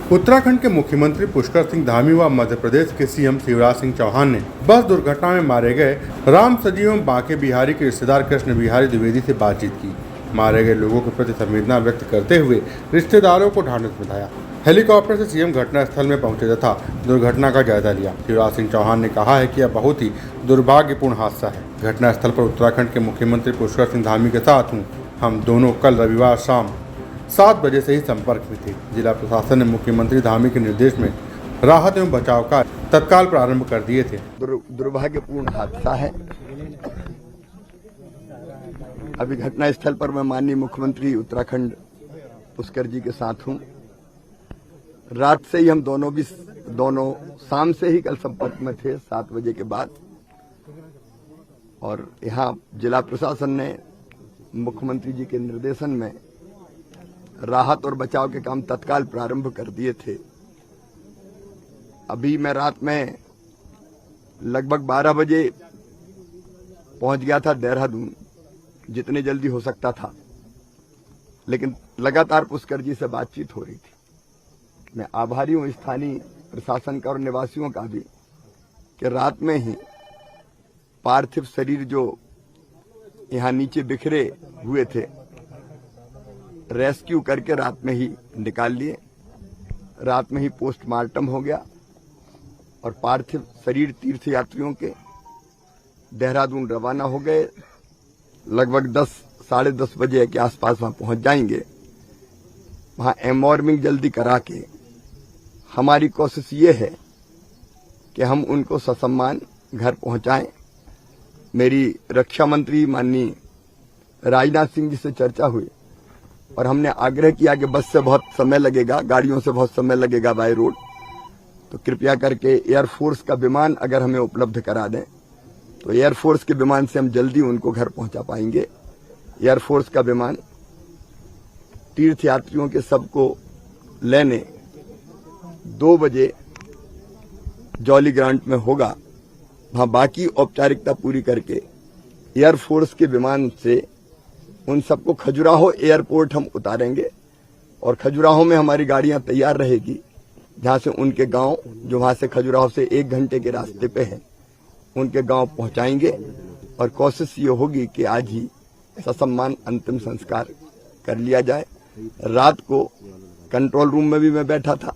उत्तराखंड के मुख्यमंत्री पुष्कर सिंह धामी व मध्य प्रदेश के सीएम शिवराज सिंह चौहान ने बस दुर्घटना में मारे गए राम सजी एवं बांके बिहारी के रिश्तेदार कृष्ण बिहारी द्विवेदी से बातचीत की। मारे गए लोगों के प्रति संवेदना व्यक्त करते हुए रिश्तेदारों को ढांढस बंधाया। हेलीकॉप्टर से सीएम घटनास्थल में पहुंचे तथा दुर्घटना का जायजा लिया। शिवराज सिंह चौहान ने कहा है कि यह बहुत ही दुर्भाग्यपूर्ण हादसा है। घटनास्थल पर उत्तराखंड के मुख्यमंत्री पुष्कर सिंह धामी के साथ हूँ। हम दोनों कल रविवार शाम 7 बजे से ही संपर्क में थे। जिला प्रशासन ने मुख्यमंत्री धामी के निर्देश में राहत एवं बचाव कार्य तत्काल प्रारंभ कर दिए थे। दुर्भाग्यपूर्ण हादसा है। अभी घटनास्थल पर मैं माननीय मुख्यमंत्री उत्तराखंड पुष्कर जी के साथ हूं। रात से ही हम दोनों शाम से ही कल संपर्क में थे 7 बजे के बाद, और यहां जिला प्रशासन ने मुख्यमंत्री जी के निर्देशन में राहत और बचाव के काम तत्काल प्रारंभ कर दिए थे। अभी मैं रात में लगभग 12 बजे पहुंच गया था देहरादून, जितने जल्दी हो सकता था, लेकिन लगातार पुष्कर जी से बातचीत हो रही थी। मैं आभारी हूं स्थानीय प्रशासन का और निवासियों का भी कि रात में ही पार्थिव शरीर जो यहां नीचे बिखरे हुए थे, रेस्क्यू करके रात में ही निकाल लिए। रात में ही पोस्टमार्टम हो गया और पार्थिव शरीर तीर्थ यात्रियों के देहरादून रवाना हो गए। लगभग 10 साढ़े 10 बजे के आसपास वहां पहुंच जाएंगे। वहां एम्बॉर्मिंग जल्दी करा के हमारी कोशिश ये है कि हम उनको ससम्मान घर पहुंचाएं। मेरी रक्षा मंत्री माननीय राजनाथ सिंह जी से चर्चा हुई और हमने आग्रह किया कि बस से बहुत समय लगेगा, गाड़ियों से बहुत समय लगेगा बाय रोड, तो कृपया करके एयरफोर्स का विमान अगर हमें उपलब्ध करा दें तो एयरफोर्स के विमान से हम जल्दी उनको घर पहुंचा पाएंगे। एयरफोर्स का विमान तीर्थयात्रियों के सबको लेने 2 बजे जॉली ग्रांट में होगा। वहां बाकी औपचारिकता पूरी करके एयरफोर्स के विमान से उन सबको खजुराहो एयरपोर्ट हम उतारेंगे और खजुराहो में हमारी गाड़ियां तैयार रहेगी, जहां से उनके गांव, जो वहां से खजुराहो से 1 घंटे के रास्ते पे है, उनके गांव पहुंचाएंगे। और कोशिश ये होगी कि आज ही ससम्मान अंतिम संस्कार कर लिया जाए। रात को कंट्रोल रूम में भी मैं बैठा था,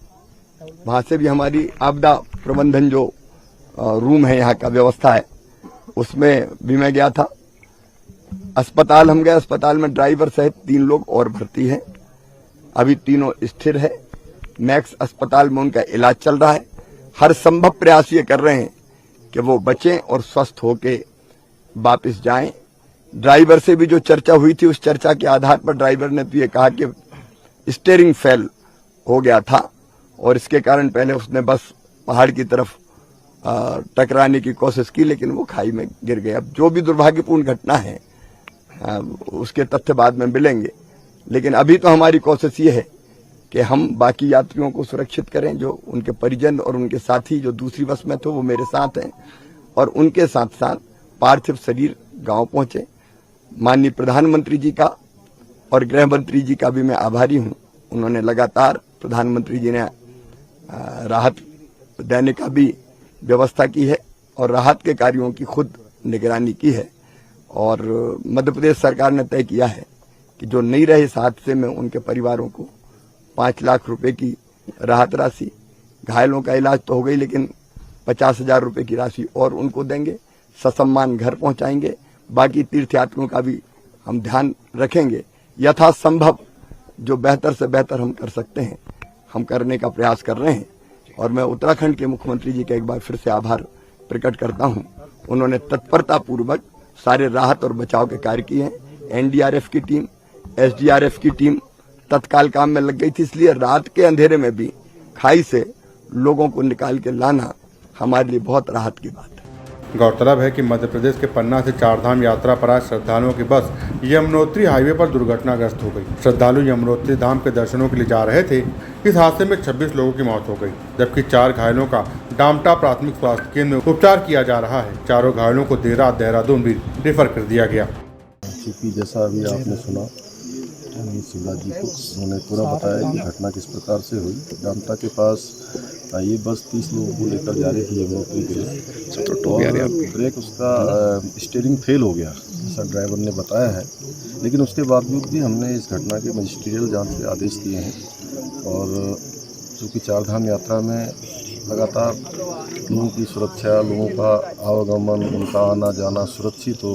वहां से भी हमारी आपदा प्रबंधन जो रूम है, यहाँ का व्यवस्था है, उसमें भी मैं गया था। अस्पताल हम गए, अस्पताल में ड्राइवर सहित 3 लोग और भर्ती हैं। अभी तीनों स्थिर है। मैक्स अस्पताल में उनका इलाज चल रहा है। हर संभव प्रयास ये कर रहे हैं कि वो बचें और स्वस्थ होके वापस जाएं। ड्राइवर से भी जो चर्चा हुई थी, उस चर्चा के आधार पर ड्राइवर ने तो ये कहा कि स्टीयरिंग फेल हो गया था और इसके कारण पहले उसने बस पहाड़ की तरफ टकराने की कोशिश की, लेकिन वो खाई में गिर गए। अब जो भी दुर्भाग्यपूर्ण घटना है उसके तथ्य बाद में मिलेंगे, लेकिन अभी तो हमारी कोशिश ये है कि हम बाकी यात्रियों को सुरक्षित करें। जो उनके परिजन और उनके साथी जो दूसरी बस में थे वो मेरे साथ हैं, और उनके साथ साथ पार्थिव शरीर गांव पहुंचे। माननीय प्रधानमंत्री जी का और गृह मंत्री जी का भी मैं आभारी हूं। उन्होंने लगातार, प्रधानमंत्री जी ने राहत देने का भी व्यवस्था की है और राहत के कार्यों की खुद निगरानी की है। और मध्य प्रदेश सरकार ने तय किया है कि जो नहीं रहे इस हादसे में, उनके परिवारों को 5 लाख रुपए की राहत राशि, घायलों का इलाज तो हो गई, लेकिन 50,000 रुपए की राशि और उनको देंगे। ससम्मान घर पहुंचाएंगे। बाकी तीर्थयात्रियों का भी हम ध्यान रखेंगे। यथासंभव जो बेहतर से बेहतर हम कर सकते हैं, हम करने का प्रयास कर रहे हैं। और मैं उत्तराखंड के मुख्यमंत्री जी का एक बार फिर से आभार प्रकट करता हूं। उन्होंने तत्परता पूर्वक सारे राहत और बचाव के कार्य किए हैं। एनडीआरएफ की टीम, एसडीआरएफ की टीम तत्काल काम में लग गई थी, इसलिए रात के अंधेरे में भी खाई से लोगों को निकाल के लाना हमारे लिए बहुत राहत की बात है। गौरतलब है कि मध्य प्रदेश के पन्ना से चारधाम यात्रा पर आए श्रद्धालुओं की बस यमुनोत्री हाईवे पर दुर्घटनाग्रस्त हो गई। श्रद्धालु यमुनोत्री धाम के दर्शनों के लिए जा रहे थे। इस हादसे में 26 लोगों की मौत हो गई, जबकि 4 घायलों का डामटा प्राथमिक स्वास्थ्य केंद्र में उपचार किया जा रहा है। चारों घायलों को देर रात देहरादून भी रेफर कर दिया गया। जैसा अभी आपने सुना, शिवराज जी को उन्होंने पूरा बताया कि घटना किस प्रकार से हुई। डामटा के पास ये बस 30 लोगों को लेकर जा रही थी यमुनोत्री के लिए और ब्रेक उसका स्टीयरिंग फेल हो गया, ऐसा ड्राइवर ने बताया है। लेकिन उसके बावजूद भी हमने इस घटना के मजिस्ट्रियल जांच के आदेश दिए हैं और चूँकि चारधाम यात्रा में लगातार लोगों की सुरक्षा, लोगों का आवागमन, उनका आना जाना सुरक्षित हो,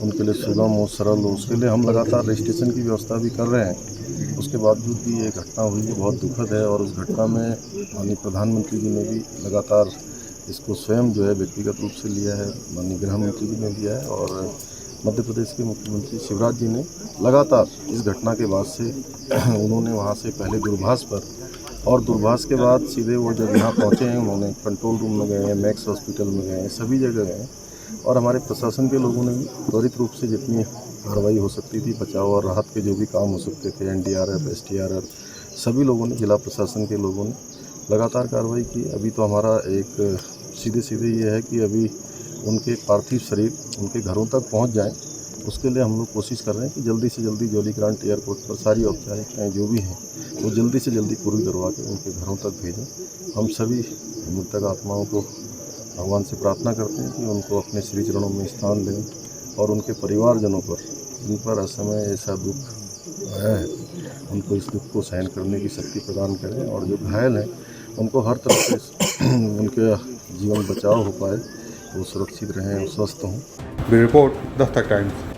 उनके लिए सुगम हो, सरल हो, उसके लिए हम लगातार रजिस्ट्रेशन की व्यवस्था भी कर रहे हैं। उसके बावजूद भी ये घटना हुई है, बहुत दुखद है और उस घटना में माननीय प्रधानमंत्री जी ने भी लगातार इसको स्वयं जो है व्यक्तिगत रूप से लिया है, माननीय गृह मंत्री जी ने लिया है और मध्य प्रदेश के मुख्यमंत्री शिवराज जी ने लगातार इस घटना के बाद से उन्होंने वहाँ से पहले दूरभाष पर और दूरभाष के बाद सीधे वो जब यहाँ पहुँचे हैं उन्होंने कंट्रोल रूम में गए हैं, मैक्स हॉस्पिटल में गए हैं, सभी जगह गए और हमारे प्रशासन के लोगों ने भी त्वरित रूप से जितनी कार्रवाई हो सकती थी, बचाव और राहत के जो भी काम हो सकते थे, NDRF, STRF, सभी लोगों ने, जिला प्रशासन के लोगों ने लगातार कार्रवाई की। अभी तो हमारा एक सीधे ये है कि अभी उनके पार्थिव शरीर उनके घरों तक पहुँच जाएँ, उसके लिए हम लोग कोशिश कर रहे हैं कि जल्दी से जल्दी जॉली ग्रांट एयरपोर्ट पर सारी औपचारिकताएँ जो भी हैं वो जल्दी से जल्दी पूरी करवा के उनके घरों तक भेजें। हम सभी मृतक आत्माओं को भगवान से प्रार्थना करते हैं कि उनको अपने श्री चरणों में स्थान दें और उनके परिवारजनों पर जिन पर असमय ऐसा दुख आया है उनको इस दुख को सहन करने की शक्ति प्रदान करें और जो घायल हैं उनको हर तरह से उनके जीवन बचाव हो पाए, वो सुरक्षित रहें और स्वस्थ हों। Bureau report Dastak times.